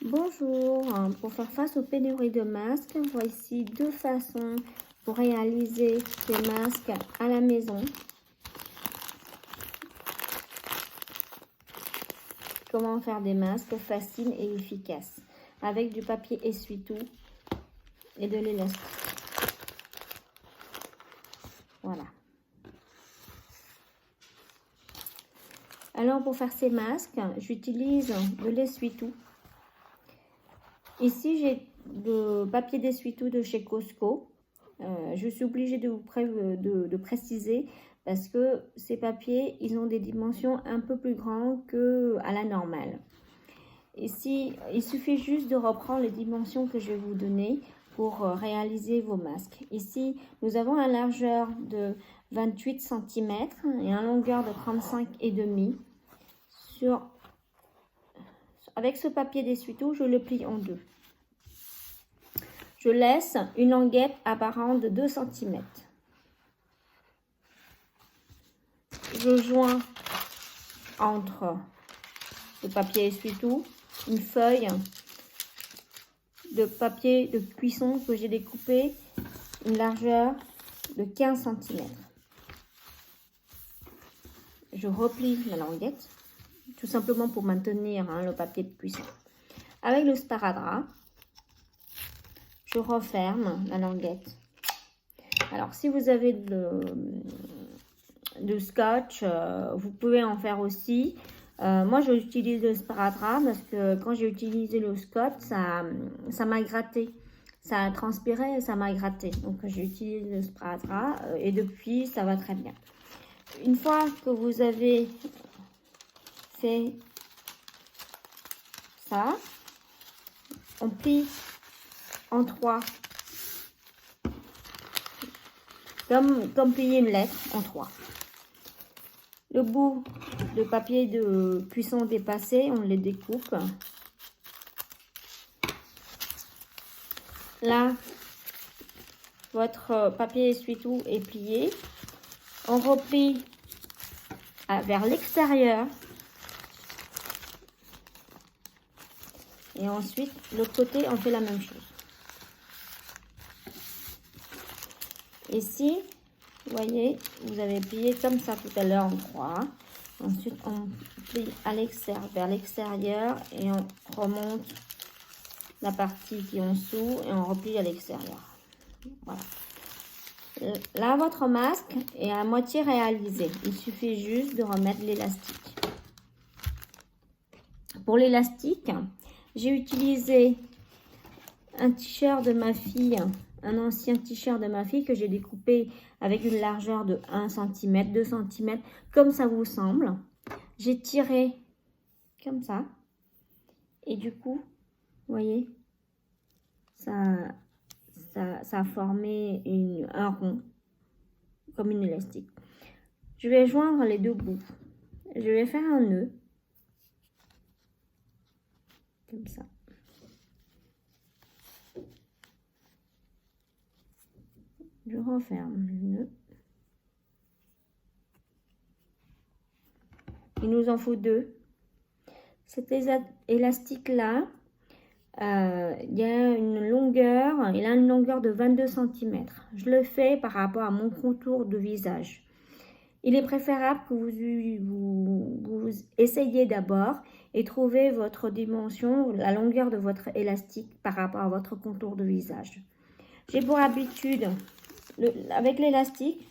Bonjour, pour faire face aux pénuries de masques, voici deux façons pour réaliser ces masques à la maison. Comment faire des masques faciles et efficaces avec du papier essuie-tout et de l'élastique. Voilà. Alors pour faire ces masques, j'utilise de l'essuie-tout. Ici, j'ai le papier d'essuie-tout de chez Costco. Je suis obligée de préciser parce que ces papiers, ils ont des dimensions un peu plus grandes qu'à la normale. Ici, il suffit juste de reprendre les dimensions que je vais vous donner pour réaliser vos masques. Ici, nous avons une largeur de 28 cm et une longueur de 35,5 cm. Avec ce papier d'essuie-tout, je le plie en deux. Je laisse une languette apparente de 2 cm. Je joins entre le papier essuie-tout une feuille de papier de cuisson que j'ai découpé, une largeur de 15 cm. Je replie la languette, tout simplement pour maintenir le papier de cuisson. Avec le sparadrap, je referme la languette. Alors, si vous avez de scotch, vous pouvez en faire aussi. Moi, j'utilise le sparadrap parce que quand j'ai utilisé le scotch, ça m'a gratté. Ça a transpiré et ça m'a gratté. Donc, j'ai utilisé le sparadrap et depuis, ça va très bien. Une fois que vous avez fait ça, on plie en trois. Comme plier une lettre en trois. Le bout de papier de cuisson dépassé, on les découpe. Là, votre papier essuie-tout est plié. On replie vers l'extérieur. Et ensuite, l'autre côté, on fait la même chose. Ici, vous voyez, vous avez plié comme ça tout à l'heure en croix. Ensuite, on plie vers l'extérieur et on remonte la partie qui est en dessous et on replie à l'extérieur. Voilà. Là, votre masque est à moitié réalisé. Il suffit juste de remettre l'élastique. Pour l'élastique, j'ai utilisé un t-shirt de ma fille, un ancien t-shirt de ma fille que j'ai découpé avec une largeur de 1 cm, 2 cm, comme ça vous semble. J'ai tiré comme ça. Et du coup, vous voyez, ça a formé un rond, comme une élastique. Je vais joindre les deux bouts. Je vais faire un nœud, comme ça. Je referme le nœud. Il nous en faut deux. Cet élastique-là, il a une longueur de 22 cm. Je le fais par rapport à mon contour de visage. Il est préférable que vous essayiez d'abord et trouver votre dimension, la longueur de votre élastique par rapport à votre contour de visage. J'ai pour habitude, avec l'élastique,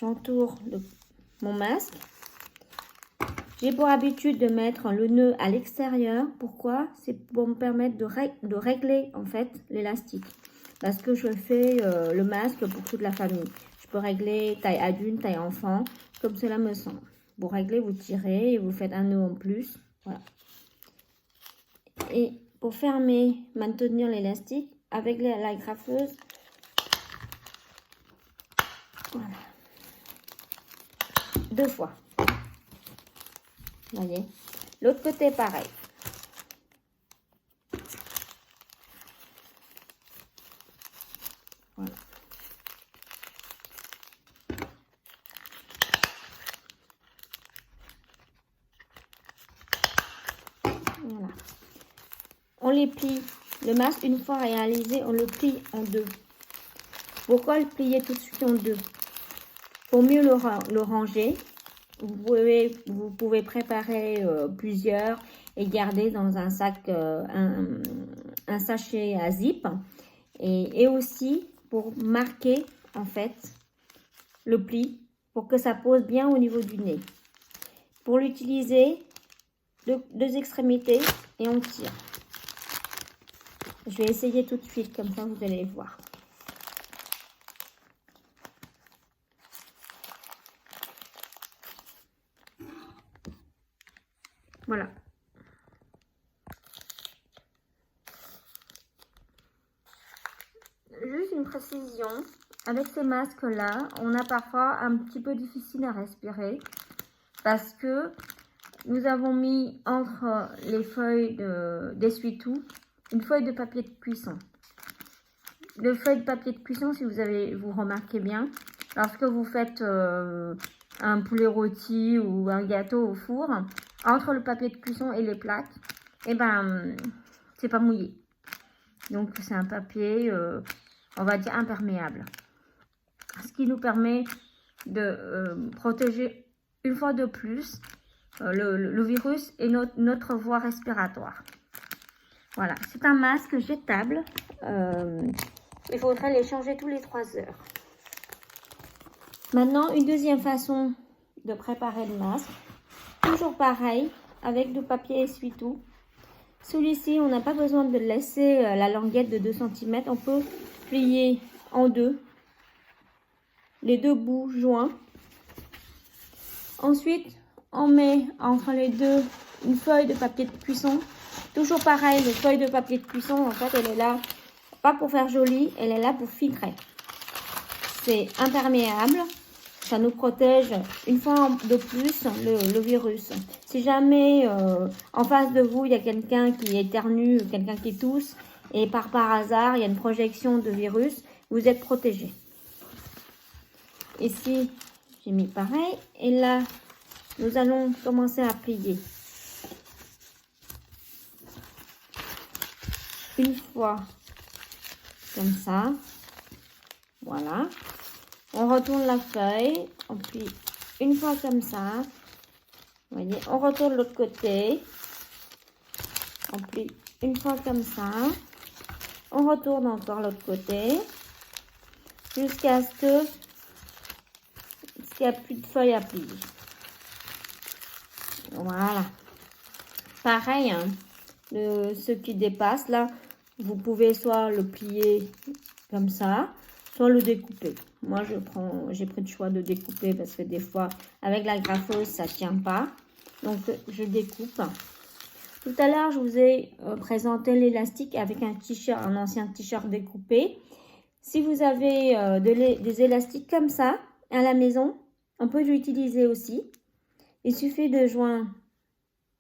j'entoure mon masque. J'ai pour habitude de mettre le nœud à l'extérieur. Pourquoi? C'est pour me permettre de régler en fait l'élastique. Parce que je fais le masque pour toute la famille. Je peux régler taille adulte, taille enfant, comme cela me semble. Vous réglez, vous tirez et vous faites un nœud en plus. Voilà. Et pour fermer, maintenir l'élastique, avec la graffeuse, voilà. 2 fois. Vous voyez, l'autre côté pareil. Voilà. Voilà. On les plie. Le masque, une fois réalisé, on le plie en deux. Pourquoi le plier tout de suite en deux? Pour mieux le ranger, vous pouvez préparer plusieurs et garder dans un sac, un sachet à zip. Et aussi pour marquer en fait le pli pour que ça pose bien au niveau du nez. Pour l'utiliser, deux extrémités et on tire. Je vais essayer tout de suite, comme ça vous allez voir. Voilà. Juste une précision, avec ces masques-là, on a parfois un petit peu difficile à respirer parce que nous avons mis entre les feuilles d'essuie-tout une feuille de papier de cuisson. Le feuille de papier de cuisson, si vous remarquez bien, lorsque vous faites un poulet rôti ou un gâteau au four, entre le papier de cuisson et les plaques, eh ben, c'est pas mouillé. Donc, c'est un papier, on va dire, imperméable. Ce qui nous permet de protéger une fois de plus le virus et notre voie respiratoire. Voilà, c'est un masque jetable. Il faudrait les changer tous les 3 heures. Maintenant, une deuxième façon de préparer le masque. Toujours pareil, avec du papier essuie-tout. Celui-ci, on n'a pas besoin de laisser la languette de 2 cm. On peut plier en deux, les deux bouts joints. Ensuite, on met entre les deux une feuille de papier de cuisson. Toujours pareil, la feuille de papier de cuisson, en fait, elle est là, pas pour faire joli, elle est là pour filtrer. C'est imperméable, ça nous protège une fois de plus le virus. Si jamais en face de vous, il y a quelqu'un qui éternue, quelqu'un qui tousse, et par hasard, il y a une projection de virus, vous êtes protégé. Ici, j'ai mis pareil, et là, nous allons commencer à plier. Une fois comme ça, voilà. On retourne la feuille, on plie une fois comme ça. Vous voyez, on retourne l'autre côté. On plie une fois comme ça. On retourne encore l'autre côté. Jusqu'à ce qu'il n'y a plus de feuilles à plier. Voilà. Pareil, hein, ce qui dépasse là, vous pouvez soit le plier comme ça, soit le découper. Moi, j'ai pris le choix de découper parce que des fois, avec la graffeuse, ça ne tient pas. Donc, je découpe. Tout à l'heure, je vous ai présenté l'élastique avec un t-shirt, un ancien t-shirt découpé. Si vous avez des élastiques comme ça à la maison, on peut l'utiliser aussi. Il suffit de joindre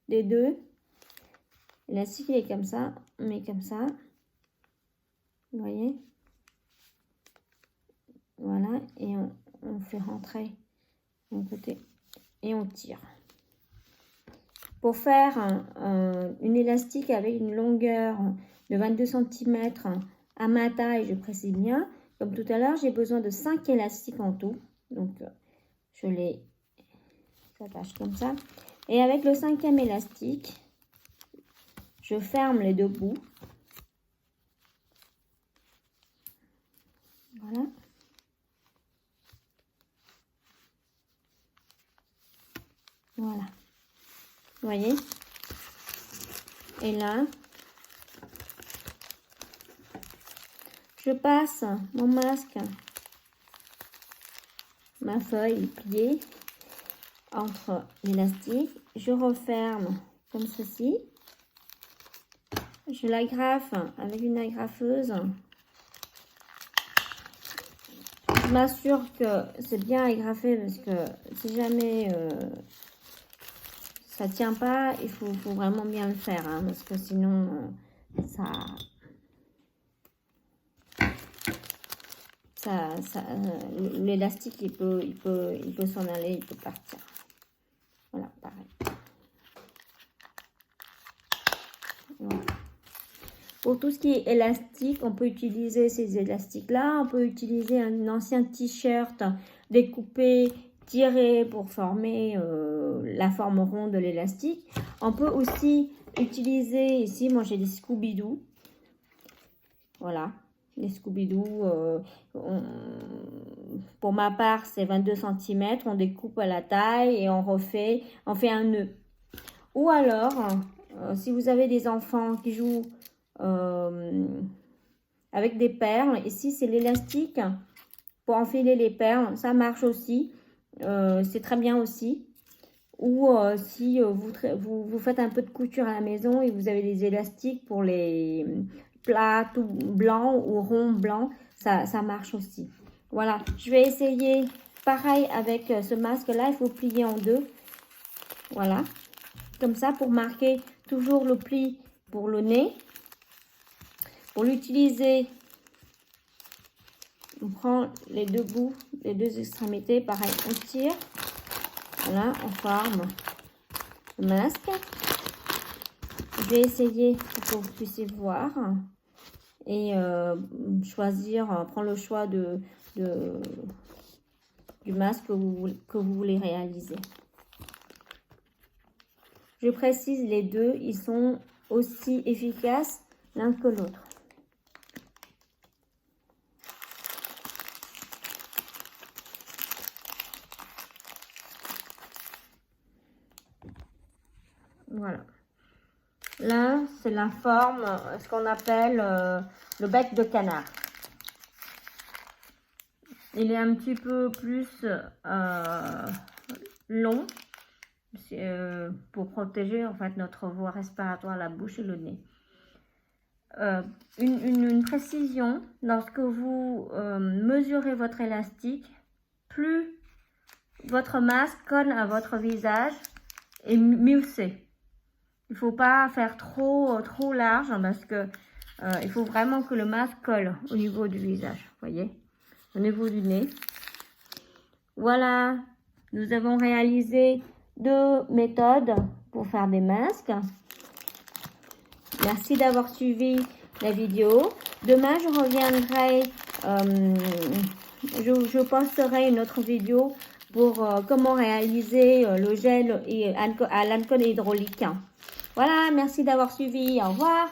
les deux. L'élastique, il est comme ça. On met comme ça. Vous voyez? Voilà. Et on fait rentrer d'un côté. Et on tire. Pour faire une élastique avec une longueur de 22 cm à ma taille, je précise bien. Comme tout à l'heure, j'ai besoin de 5 élastiques en tout. Donc, je les attache comme ça. Et avec le 5e élastique, je ferme les deux bouts. Voilà. Voilà. Vous voyez? Et là, je passe mon masque, ma feuille pliée entre l'élastique. Je referme comme ceci. Je l'agrafe avec une agrafeuse. Je m'assure que c'est bien agrafé parce que si jamais ça tient pas, il faut vraiment bien le faire, hein, parce que sinon l'élastique il peut s'en aller, il peut partir. Voilà, pareil. Pour tout ce qui est élastique, on peut utiliser ces élastiques-là. On peut utiliser un ancien t-shirt découpé, tiré pour former la forme ronde de l'élastique. On peut aussi utiliser, ici, moi j'ai des Scooby-Doo. Voilà, les Scooby-Doo. Pour ma part, c'est 22 cm. On découpe à la taille et on fait un nœud. Ou alors, si vous avez des enfants qui jouent avec des perles, ici c'est l'élastique pour enfiler les perles, ça marche aussi, c'est très bien aussi. Ou si vous faites un peu de couture à la maison et vous avez des élastiques pour les plats tout blancs ou ronds blancs, ça marche aussi. Voilà, je vais essayer pareil avec ce masque là, il faut plier en deux, voilà, comme ça pour marquer toujours le pli pour le nez. Pour l'utiliser, on prend les deux bouts, les deux extrémités, pareil, on tire, voilà, on forme le masque. Je vais essayer pour que vous puissiez voir et choisir, prendre le choix du masque que vous voulez réaliser. Je précise, les deux, ils sont aussi efficaces l'un que l'autre. Voilà. Là, c'est la forme, ce qu'on appelle le bec de canard. Il est un petit peu plus long pour protéger en fait notre voie respiratoire, la bouche et le nez. Une précision, lorsque vous mesurez votre élastique, plus votre masque colle à votre visage et mieux c'est. Il ne faut pas faire trop large parce que il faut vraiment que le masque colle au niveau du visage, voyez, au niveau du nez. Voilà, nous avons réalisé 2 méthodes pour faire des masques. Merci d'avoir suivi la vidéo. Demain, je reviendrai, je posterai une autre vidéo pour comment réaliser le gel à l'alcool hydraulique. Voilà, merci d'avoir suivi. Au revoir.